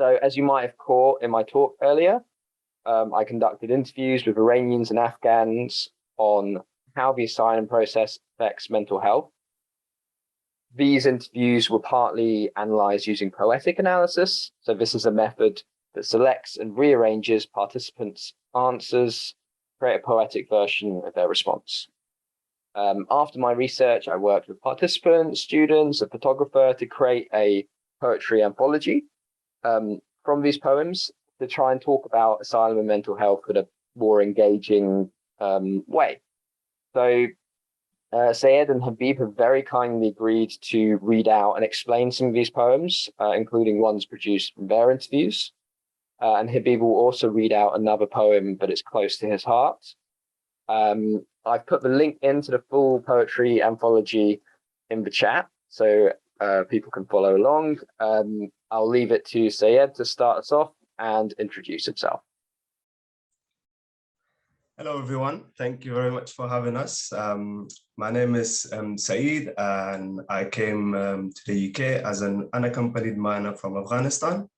So as you might have caught in my talk earlier, I conducted interviews with Iranians and Afghans on how the asylum process affects mental health. These interviews were partly analysed using poetic analysis. So this is a method that selects and rearranges participants' answers, create a poetic version of their response. After my research, I worked with participants, students, a photographer to create a poetry anthology from these poems to try and talk about asylum and mental health in a more engaging way. So Sayed and Habib have very kindly agreed to read out and explain some of these poems, including ones produced from their interviews. And Habib will also read out another poem that is close to his heart. I've put the link into the full poetry anthology in the chat, so people can follow along. I'll leave it to Sayed to start us off and introduce himself. Hello, everyone. Thank you very much for having us. My name is Saeed, and I came to the UK as an unaccompanied minor from Afghanistan.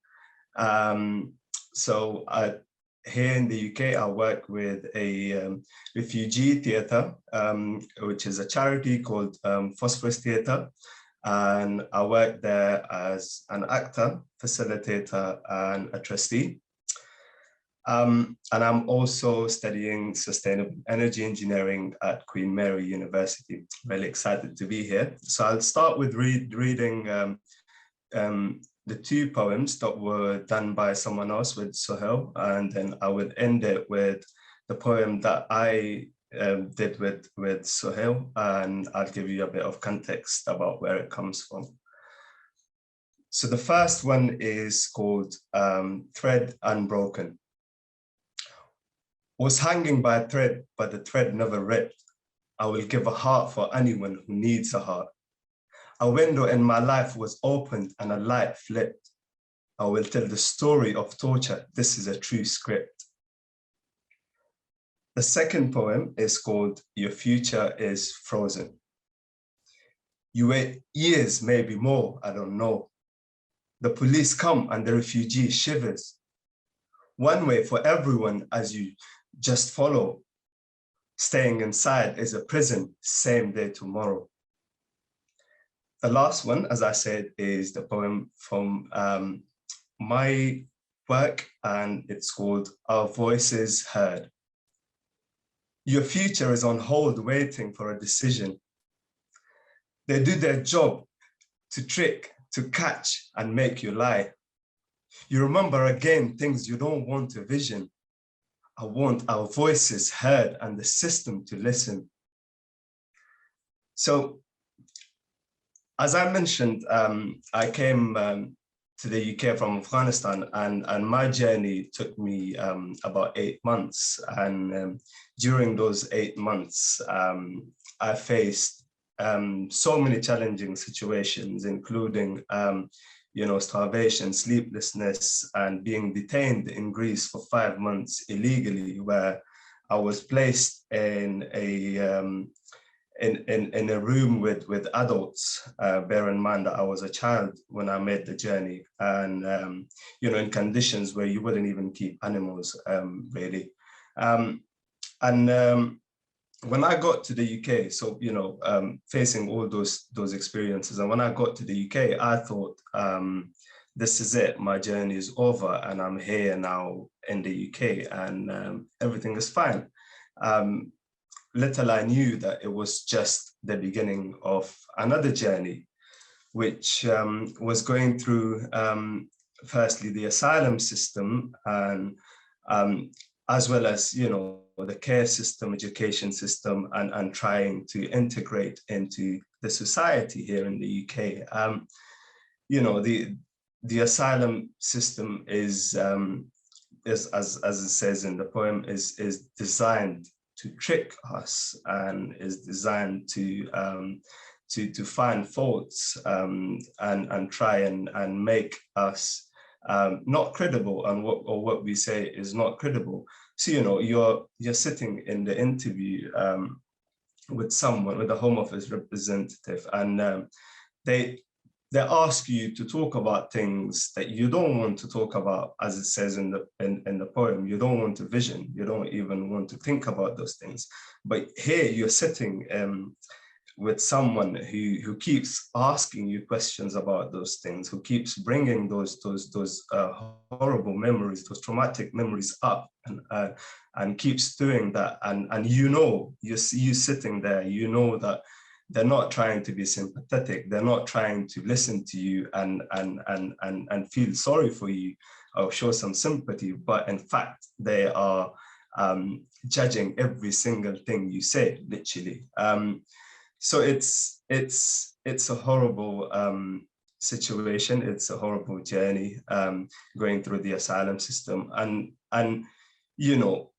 Here in the UK, I work with a refugee theatre, which is a charity called Phosphorus Theatre. And I work there as an actor, facilitator, and a trustee. And I'm also studying sustainable energy engineering at Queen Mary University. Really excited to be here. So I'll start with reading the two poems that were done by someone else with Sohail, and then I would end it with the poem that I did with Sohail, and I'll give you a bit of context about where it comes from. So the first one is called Thread Unbroken. Was hanging by a thread, but the thread never ripped. I will give a heart for anyone who needs a heart. A window in my life was opened and a light flipped. I will tell the story of torture. This is a true script. The second poem is called Your Future is Frozen. You wait years, maybe more, I don't know. The police come and the refugee shivers. One way for everyone as you just follow. Staying inside is a prison, same day tomorrow. The last one, as I said, is the poem from my work, and it's called Our Voices Heard. Your future is on hold, waiting for a decision. They do their job to trick, to catch, and make you lie. You remember again things you don't want to vision. I want our voices heard and the system to listen. So, as I mentioned, I came to the UK from Afghanistan, and my journey took me about 8 months. And during those 8 months, I faced so many challenging situations, including starvation, sleeplessness, and being detained in Greece for 5 months illegally, where I was placed in a room with adults. Bear in mind that I was a child when I made the journey, and in conditions where you wouldn't even keep animals, really. When I got to the UK, so facing all those experiences, and when I got to the UK, I thought, this is it, my journey is over, and I'm here now in the UK, and everything is fine. Little I knew that it was just the beginning of another journey, which was going through, firstly, the asylum system, and as well as, the care system, education system, and trying to integrate into the society here in the UK. The asylum system is as it says in the poem, is designed to trick us, and is designed to find faults, and try and make us not credible, and what we say is not credible. So you're sitting in the interview with someone, with a Home Office representative, and they they ask you to talk about things that you don't want to talk about, as it says in the poem. You don't want to vision, you don't even want to think about those things. But here you're sitting with someone who keeps asking you questions about those things, who keeps bringing those horrible memories, those traumatic memories up, and keeps doing that. And you know, you sitting there, you know that they're not trying to be sympathetic. They're not trying to listen to you and feel sorry for you or show some sympathy. But in fact, they are judging every single thing you say, literally. So it's a horrible situation. It's a horrible journey going through the asylum system. And you know,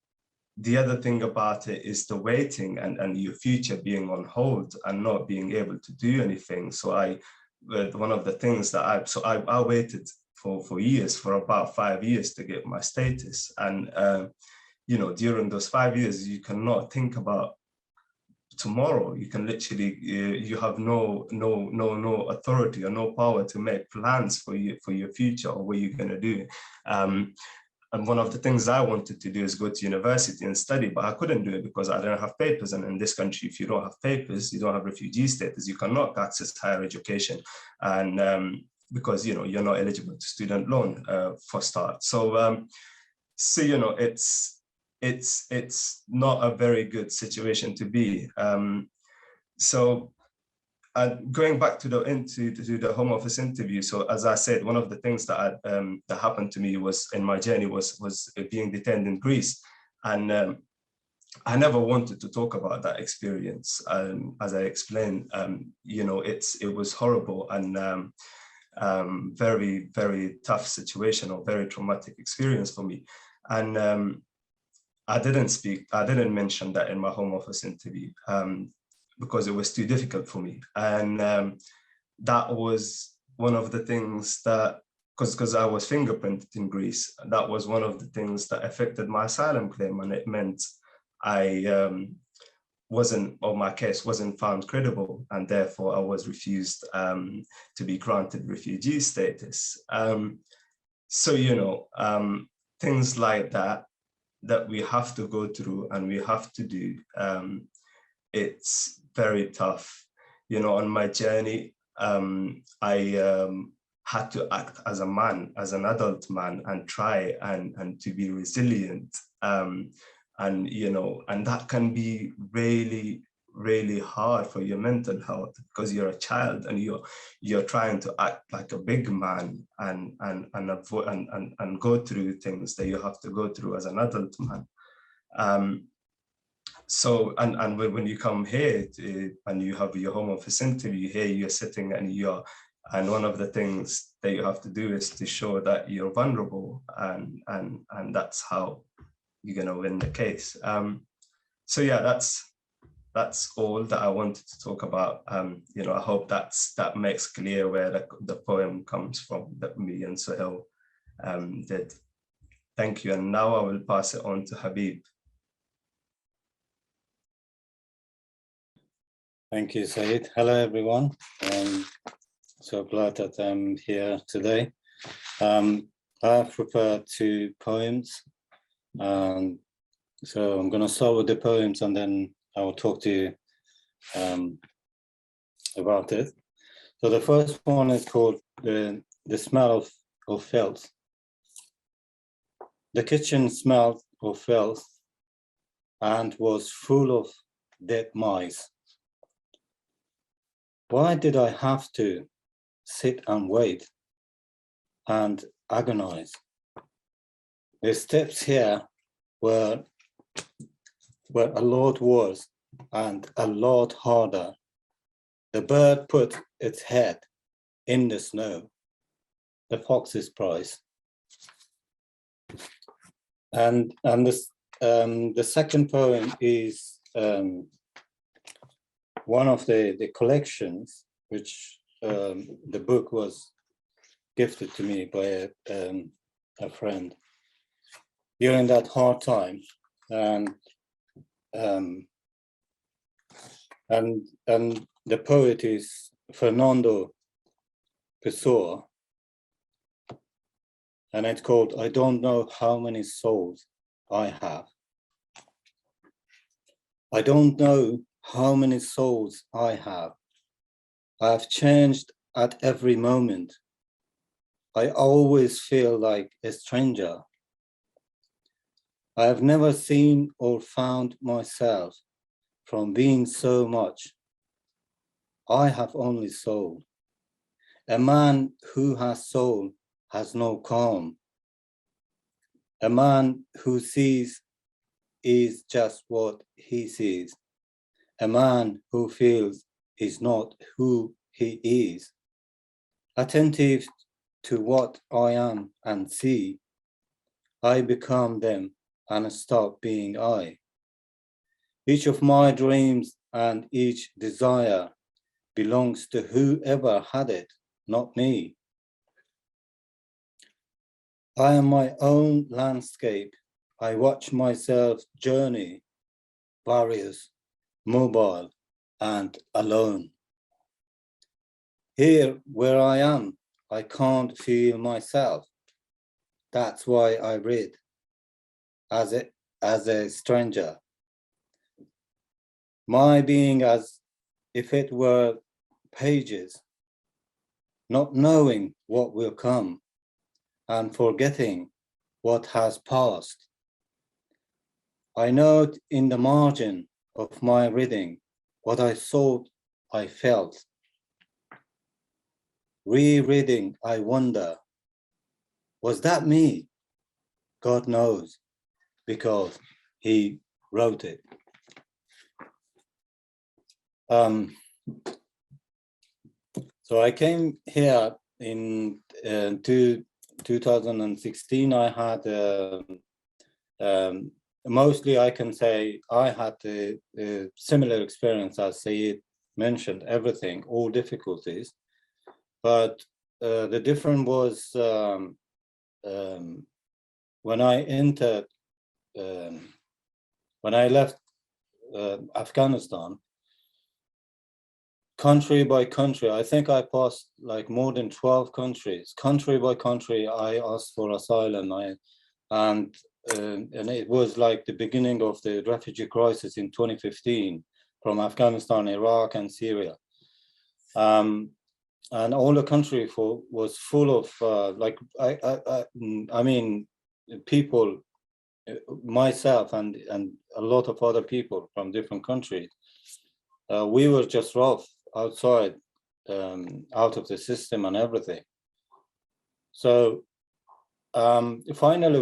the other thing about it is the waiting and your future being on hold and not being able to do anything. So one of the things that I waited for years, for about 5 years to get my status. And, you know, during those 5 years, you cannot think about tomorrow. You can literally, you have no authority or no power to make plans for your future or what you're going to do. And one of the things I wanted to do is go to university and study, but I couldn't do it because I didn't have papers. And in this country, if you don't have papers, you don't have refugee status, you cannot access higher education. And because, you know, you're not eligible to student loan for start. So, you know, it's not a very good situation to be. And going back to the Home Office interview, so as I said, one of the things that that happened to me was in my journey was being detained in Greece, and I never wanted to talk about that experience. As I explained, you know, it was horrible and very, very tough situation or very traumatic experience for me, and I didn't mention that in my Home Office interview. Because it was too difficult for me. And that was one of the things that, because I was fingerprinted in Greece, that was one of the things that affected my asylum claim. And it meant I my case wasn't found credible, and therefore I was refused to be granted refugee status. So, you know, things like that we have to go through and we have to do. It's very tough. You know, on my journey, I had to act as a man, as an adult man, and try and to be resilient. And, you know, and that can be really, really hard for your mental health because you're a child and you're trying to act like a big man and avoid and go through things that you have to go through as an adult man. So, and when you come here and you have your Home Office interview here, you're sitting and one of the things that you have to do is to show that you're vulnerable, and that's how you're gonna win the case. So yeah, that's all that I wanted to talk about. You know, I hope that makes clear where the poem comes from that me and Sohail did. Thank you, and now I will pass it on to Habib. Thank you, Saeed. Hello, everyone. So glad that I'm here today. I've prepared 2 poems. So I'm going to start with the poems and then I will talk to you about it. So the first one is called The Smell of Filth. The kitchen smelled of filth and was full of dead mice. Why did I have to sit and wait and agonize? The steps here were a lot worse and a lot harder. The bird put its head in the snow, the fox's prize. And the second poem is one of the collections, which the book was gifted to me by a friend during that hard time, and the poet is Fernando Pessoa, and it's called I Don't Know How Many Souls I Have. I don't know how many souls I have. I have changed at every moment. I always feel like a stranger. I have never seen or found myself from being so much. I have only soul. A man who has soul has no calm. A man who sees is just what he sees. A man who feels is not who he is. Attentive to what I am and see, I become them and stop being I. Each of my dreams and each desire belongs to whoever had it, not me. I am my own landscape. I watch myself journey, various, mobile, and alone. Here where I am, I can't feel myself. That's why I read as a stranger. My being as if it were pages, not knowing what will come and forgetting what has passed. I note in the margin of my reading what I thought I felt. Rereading, I wonder, was that me? God knows, because he wrote it. So I came here in 2016. I had mostly, I can say, I had a similar experience as Sayed mentioned, everything, all difficulties. But the difference was when I entered, when I left Afghanistan, country by country, I think I passed like more than 12 countries. Country by country, I asked for asylum. And it was like the beginning of the refugee crisis in 2015 from Afghanistan, Iraq, and Syria. And all the country was full of I mean, people, myself and a lot of other people from different countries. We were just rough outside, out of the system and everything. So finally,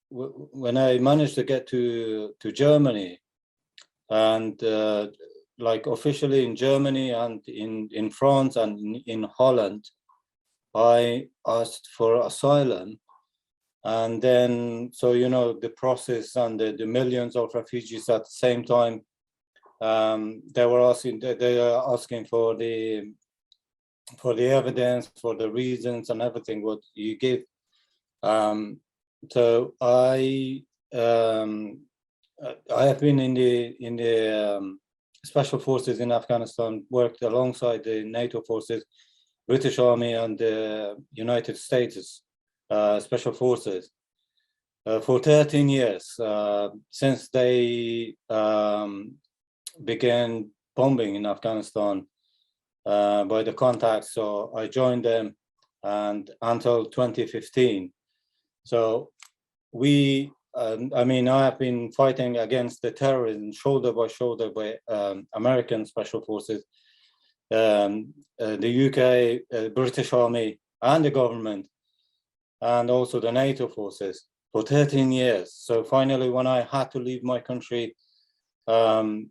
when I managed to get to Germany, and like officially in Germany and in France and in Holland, I asked for asylum. And then, so, you know, the process and the millions of refugees at the same time, they were asking for the evidence, for the reasons and everything what you give. So I have been in the special forces in Afghanistan, worked alongside the NATO forces, British Army, and the United States special forces for 13 years since they began bombing in Afghanistan by the contacts. So I joined them, and until 2015. So we, I mean, I have been fighting against the terrorism shoulder by shoulder by American special forces, the UK, British Army, and the government, and also the NATO forces for 13 years. So finally, when I had to leave my country, and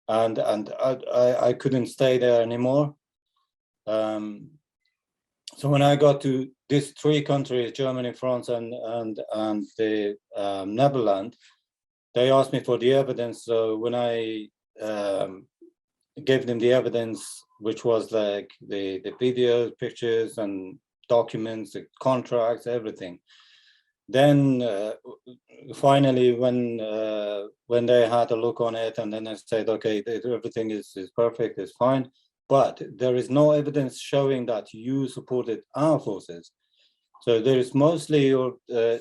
I couldn't stay there anymore. So when I got to these three countries, Germany, France, and the Netherlands, they asked me for the evidence. So when I gave them the evidence, which was like the videos, pictures, and documents, the contracts, everything. Then finally, when they had a look on it, and then I said, okay, everything is perfect, it's fine. but there is no evidence showing that you supported our forces. So there is mostly your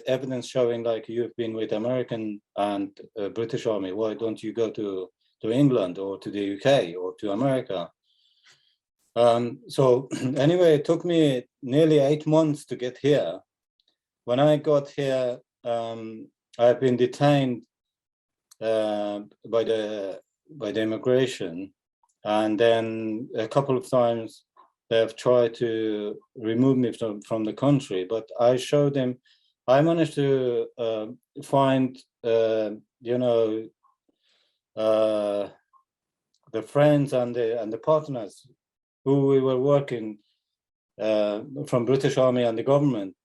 evidence showing like you've been with American and British Army. Why don't you go to England or to the UK or to America? So anyway, it took me nearly 8 months to get here. When I got here, I've been detained by the immigration, and then a couple of times they have tried to remove me from the country. But I showed them, I managed to find, you know, the friends and the partners who we were working from British Army and the government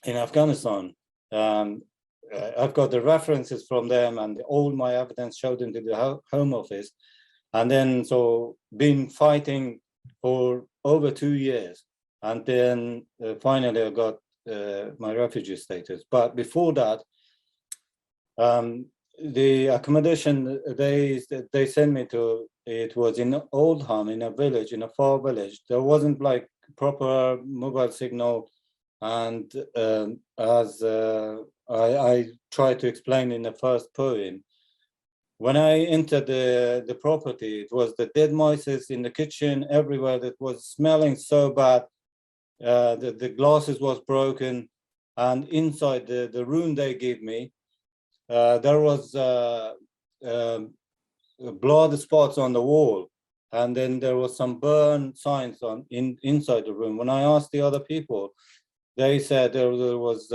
in Afghanistan. I've got the references from them, and all my evidence showed into the Home Office. And then, so been fighting for over 2 years. And then finally I got my refugee status. But before that, the accommodation they sent me to, it was in Oldham, in a village, in a far village. There wasn't like proper mobile signal. And as I tried to explain in the first poem, when I entered the property, it was the dead mice in the kitchen everywhere. That was smelling so bad. The glasses was broken, and inside the room they gave me, there was blood spots on the wall, and then there was some burn signs inside the room. When I asked the other people, they said there was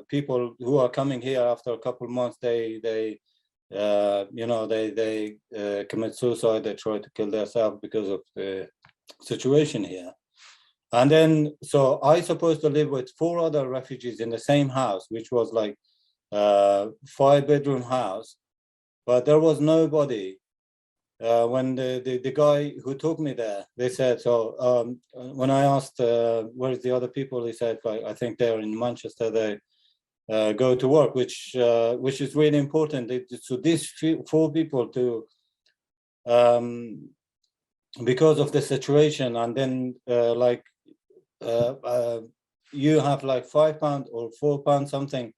people who are coming here after a couple of months. They you know, they commit suicide. They try to kill themselves because of the situation here. And then, so I supposed to live with 4 other refugees in the same house, which was like 5-bedroom house, but there was nobody. When the guy who took me there, they said, so when I asked where's the other people, he said, I think they're in Manchester, they go to work, which is really important. So these 4 people to, because of the situation, and then like you have like £5 or £4 something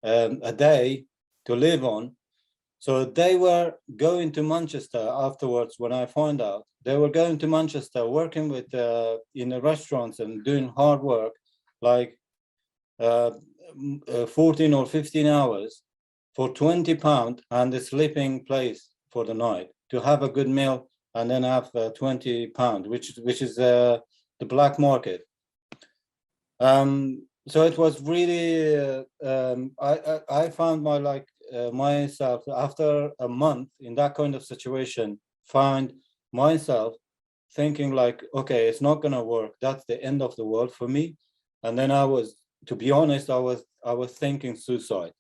a day to live on. So they were going to Manchester afterwards. When I found out, they were going to Manchester, working with in the restaurants and doing hard work, like 14 or 15 hours for £20 and a sleeping place for the night, to have a good meal and then have £20, which is the black market. So it was really I found my myself after a month in that kind of situation, find myself thinking like, okay, it's not gonna work. That's the end of the world for me. And then I was, to be honest, I was thinking suicide.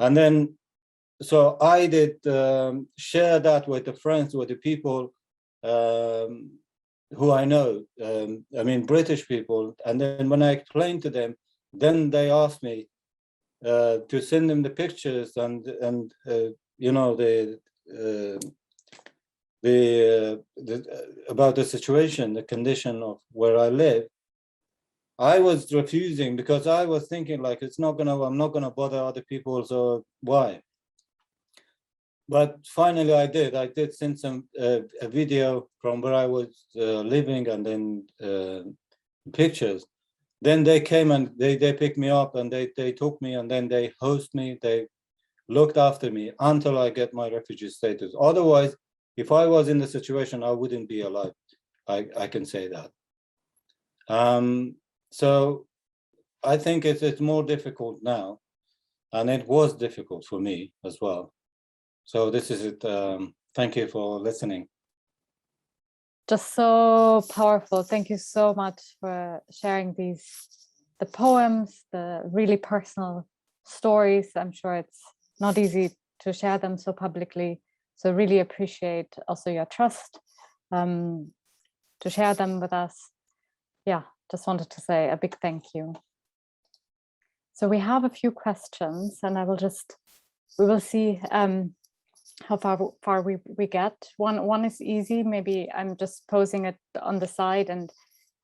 And then, so I did share that with the friends, with the people who I know, I mean, British people. And then when I explained to them, then they asked me to send them the pictures and you know, the about the situation, the condition of where I live. I was refusing because I was thinking like, I'm not gonna bother other people, so why? But finally I did send some a video from where I was living, and then pictures. Then they came and they picked me up and they took me, and then they host me, they looked after me until I get my refugee status. Otherwise, if I was in the situation, I wouldn't be alive. I can say that. So I think it's more difficult now, and it was difficult for me as well. So this is it. Thank you for listening. Just so powerful. Thank you so much for sharing the poems, the really personal stories. I'm sure it's not easy to share them so publicly. So really appreciate also your trust to share them with us. Yeah, just wanted to say a big thank you. So we have a few questions, and we will see how far we get. One is easy. Maybe I'm just posing it on the side, and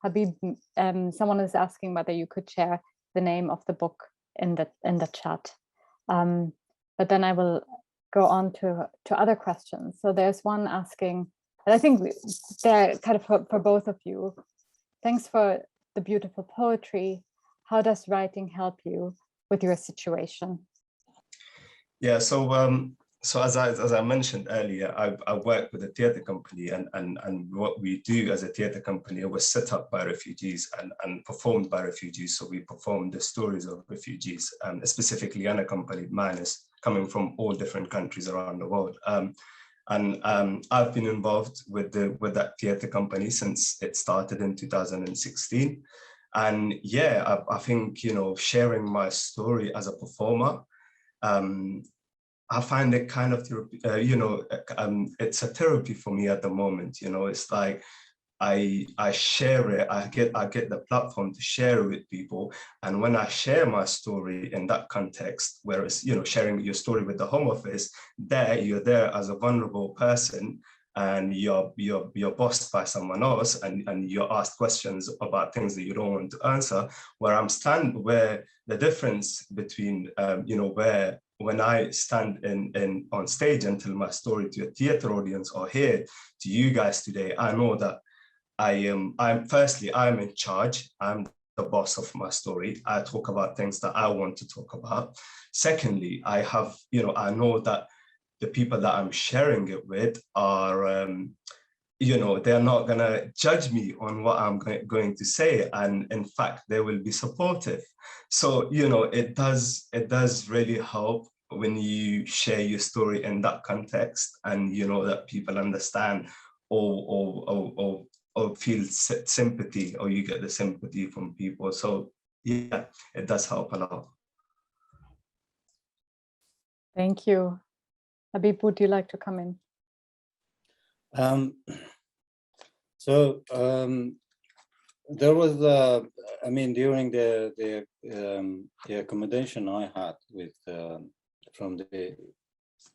Habib, someone is asking whether you could share the name of the book in the chat. But then I will go on to other questions. So there's one asking, and I think they're kind of for both of you. Thanks for the beautiful poetry. How does writing help you with your situation? Yeah, so as I mentioned earlier, I work with a theatre company, and what we do as a theatre company, it was set up by refugees and performed by refugees. So we perform the stories of refugees, specifically unaccompanied minors coming from all different countries around the world. I've been involved with that theatre company since it started in 2016. And yeah, I think, you know, sharing my story as a performer, I find it kind of, you know, it's a therapy for me at the moment. You know, it's like I share it, I get the platform to share it with people. And when I share my story in that context, whereas, you know, sharing your story with the Home Office, you're there as a vulnerable person, and you're bossed by someone else, and you're asked questions about things that you don't want to answer. Where the difference between, you know, when I stand on stage and tell my story to a theater audience, or here to you guys today, I know that I'm in charge. I'm the boss of my story. I talk about things that I want to talk about. Secondly, I know that the people that I'm sharing it with are, you know, they're not gonna judge me on what I'm going to say. And in fact, they will be supportive. So, you know, it does really help when you share your story in that context, and, you know, that people understand or feel sympathy, or you get the sympathy from people. So yeah, it does help a lot. Thank you. Habib, would you like to come in? There was, I mean, during the accommodation I had with from the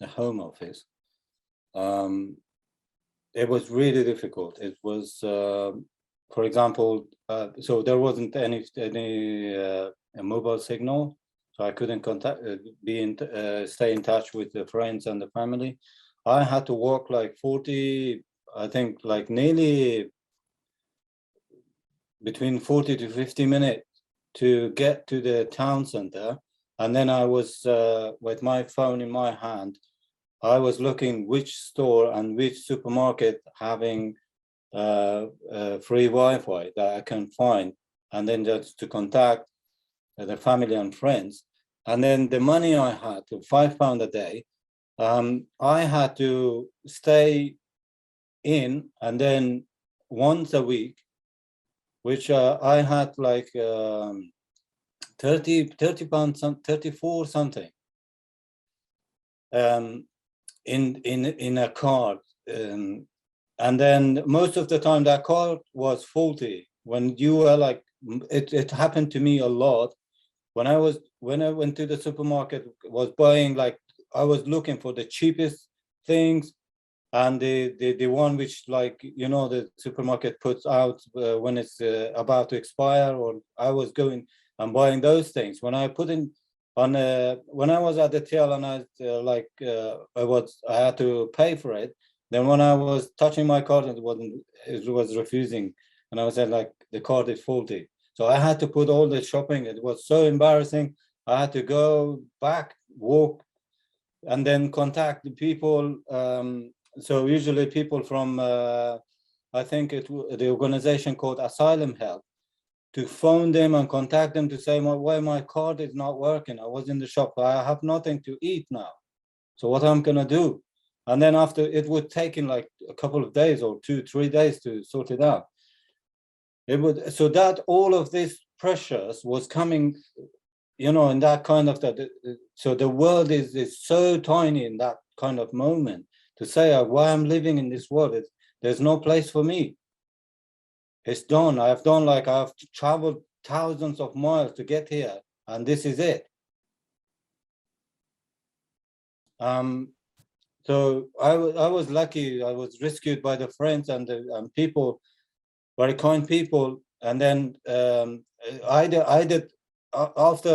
Home Office, it was really difficult. It was, for example, so there wasn't any a mobile signal, so I couldn't stay in touch with the friends and the family. I had to walk like 40, I think, like nearly between 40 to 50 minutes to get to the town center. And then I was with my phone in my hand, I was looking which store and which supermarket having free Wi-Fi that I can find, and then just to contact the family and friends. And then the money I had, £5 a day, I had to stay in, and then once a week, which I had like 30 pounds, 34 something, in a card, and then most of the time that card was faulty. When you were like, it happened to me a lot. When I went to the supermarket, was buying, like, I was looking for the cheapest things, and the one which, like, you know, the supermarket puts out when it's about to expire, or I was going and buying those things. When I put in on when I was at the till, and I had to pay for it. Then when I was touching my card, it was refusing, and I was saying, like, the card is faulty. So I had to put all the shopping. It was so embarrassing. I had to go back, walk, and then contact the people. So usually people from, I think the organization called Asylum Help, to phone them and contact them to say, why my card is not working. I was in the shop. I have nothing to eat now. So what I'm gonna do? And then after, it would take in like a couple of days or 2-3 days to sort it out. So that all of this pressures was coming, you know, in that kind of so the world is so tiny in that kind of moment, to say why I'm living in this world. There's no place for me. It's done. I've traveled thousands of miles to get here, and this is it. So I was lucky. I was rescued by the friends and the people, very kind people. And then after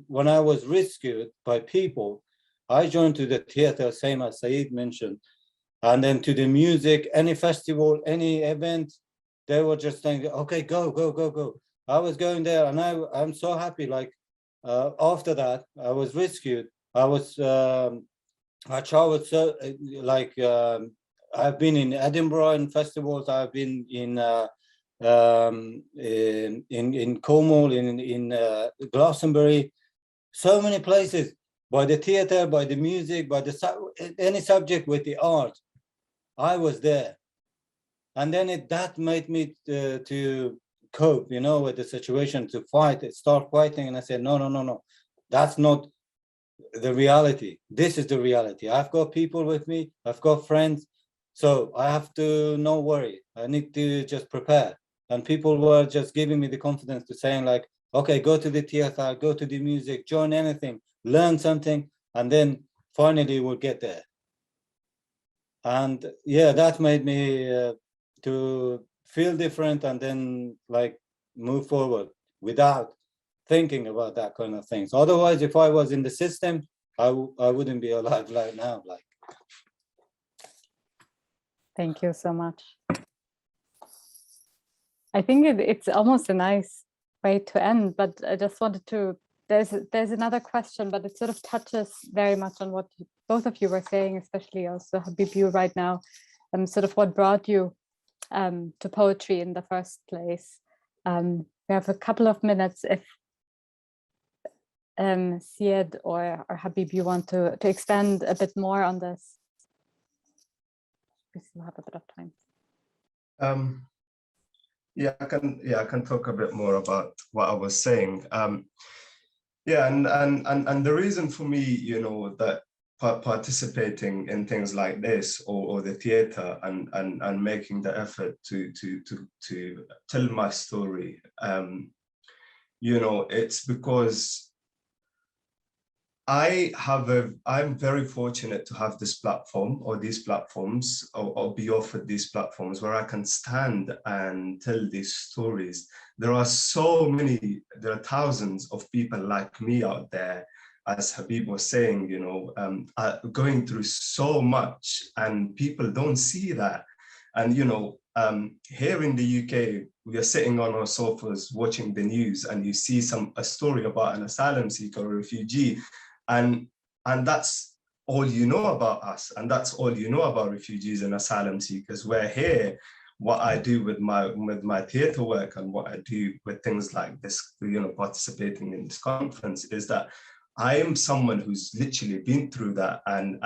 when I was rescued by people, I joined to the theater, same as Saeed mentioned, and then to the music, any festival, any event, they were just saying, okay, go, go, go, go. I was going there, and I'm so happy. Like after that, I was rescued. I traveled so I've been in Edinburgh in festivals. I've been in Cornwall, in Glastonbury, so many places, by the theater, by the music, by any subject with the art. I was there, and then that made me to cope, with the situation, to start fighting. And I said, no, that's not the reality. This is the reality. I've got people with me. I've got friends. So I have to not worry. I need to just prepare. And people were just giving me the confidence to saying like, okay, go to the theater, go to the music, join anything, learn something, and then finally we'll get there. And yeah, that made me to feel different, and then like move forward without thinking about that kind of things. Otherwise, if I was in the system, I wouldn't be alive right now. Like. Thank you so much. I think it's almost a nice way to end, but I just wanted to, there's another question, but it sort of touches very much on what both of you were saying, especially also Habib, you right now, sort of what brought you to poetry in the first place. We have a couple of minutes if Syed or Habib, you want to expand a bit more on this. We still have a bit of time. I can talk a bit more about what I was saying. And the reason for me, that participating in things like this or the theater and making the effort to tell my story, it's because I'm very fortunate to have this platform or these platforms or be offered these platforms where I can stand and tell these stories. There are thousands of people like me out there, as Habib was saying, going through so much, and people don't see that. And, here in the UK, we are sitting on our sofas watching the news, and you see a story about an asylum seeker or refugee, and that's all you know about us, and that's all you know about refugees and asylum seekers. We're here. What I do with my theatre work and what I do with things like this, participating in this conference, is that I am someone who's literally been through that, and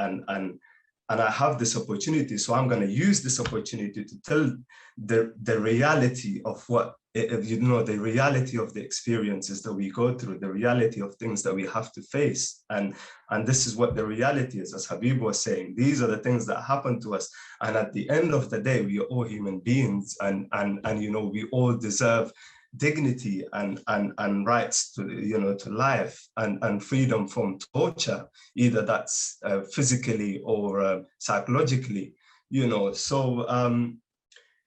I have this opportunity. So I'm going to use this opportunity to tell the reality of the reality of the experiences that we go through, the reality of things that we have to face. And this is what the reality is, as Habib was saying. These are the things that happen to us. And at the end of the day, we are all human beings, and we all deserve dignity and rights to to life and freedom from torture, either that's physically or psychologically. So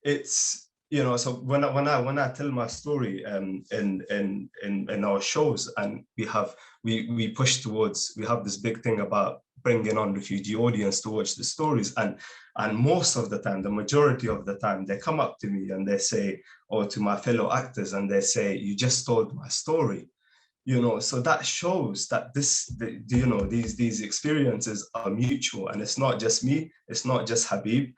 it's so when I tell my story in our shows, and we push towards, we have this big thing about bringing on refugee audience to watch the stories, and most of the time, the majority of the time, they come up to me and they say, or to my fellow actors, and they say, you just told my story. So that shows that these experiences are mutual, and it's not just me, it's not just Habib.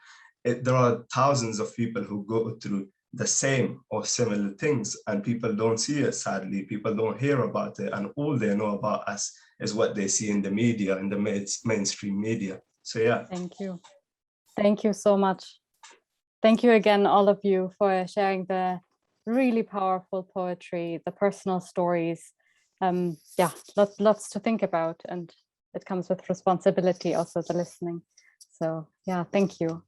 There are thousands of people who go through the same or similar things, and people don't see it, sadly. People don't hear about it, and all they know about us is what they see in the media, in the mainstream media. So yeah. Thank you. Thank you so much. Thank you again, all of you, for sharing the really powerful poetry, the personal stories. Lots to think about, and it comes with responsibility, also the listening. So yeah, thank you.